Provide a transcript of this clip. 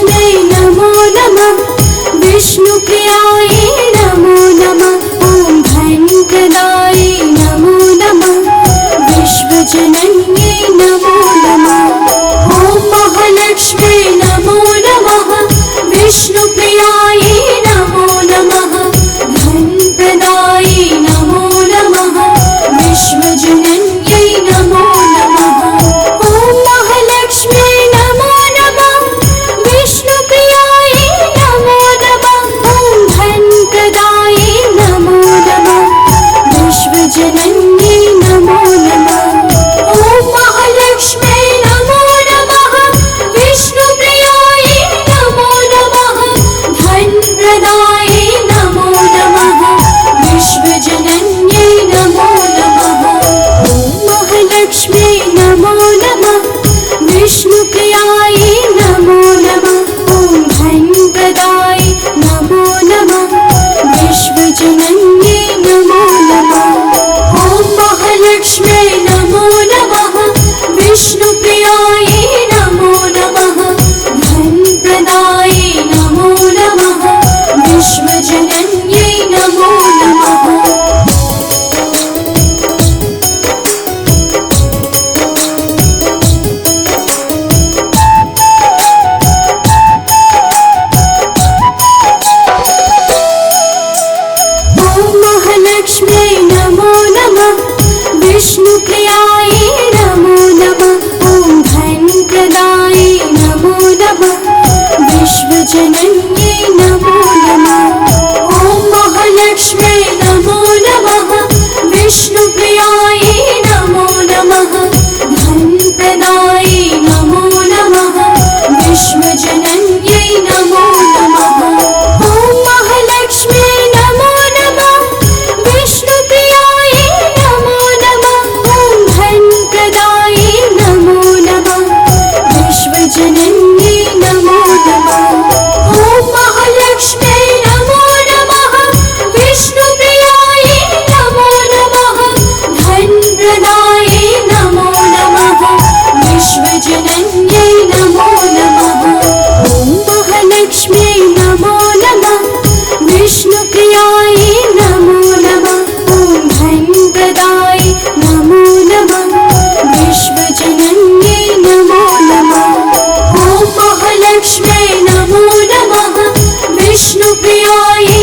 महालक्ष्म्यै नमो नमः। विष्णुप्रियायै नमो नमः। ॐ धनप्रदायै नमो नमः। विश्वजनन्यै नमो नमः। ॐ महालक्ष्म्यै नमो नमः। विष्णुप्रियायै नमो नमः। धनप्रदायै नमो नमः। विश्वजनन्यै नमो नमः। ॐ महालक्ष्म्यै नमो नमः। विष्णुप्रियायै नमो नमः। ॐ धनप्रदायै नमो नमः। विश्वजनन्यै नमो नमः। ॐ महालक्ष्म्यै नमो नमः। विष्णुप्रियायै नमो नमः। धनप्रदायै नमो नमः। विश्वजनन्यै नमो नमः। ॐ महालक्ष्म्यै नमो नमः। विष्णुप्रियायै नमो नमः। ॐ धनप्रदायै नमो नमः। विश्वजनन्यै नमो नमः। ॐ महालक्ष्म्यै नमो नमः। विष्णुप्रियायै नमो नमः। धनप्रदायै नमो नमः। विश्वजनन्यै नमो नमः। ॐ महालक्ष्म्यै नमो नमः। विष्णुप्रियायै नमो नमः। ॐ धनप्रदायै नमो नमः। विश्वजनन्यै नमो नमः। ॐ महालक्ष्म्यै नमो नमः। विष्णुप्रियायै नमो नमः। धनप्रदायै नमो नमः। विश्वजनन्यै नमो नमः। ॐ महालक्ष्म्यै नमो नमः। विष्णुप्रियायै नमो नमः। ॐ धनप्रदायै नमो नमः। विश्वजनन्यै नमो नमः। ॐ महालक्ष्म्यै नमो नमः। विष्णुप्रियायै नमो नमः। धनप्रदायै नमो नमः। विश्वजनन्यै नमो नमः। ॐ महालक्ष्म्यै नमो नमः। विष्णुप्रियायै नमो नमः। ॐ धनप्रदायै नमो नमः। विश्वजनन्यै नमो नमः। ॐ महालक्ष्म्यै नमो नमः। विष्णुप्रियायै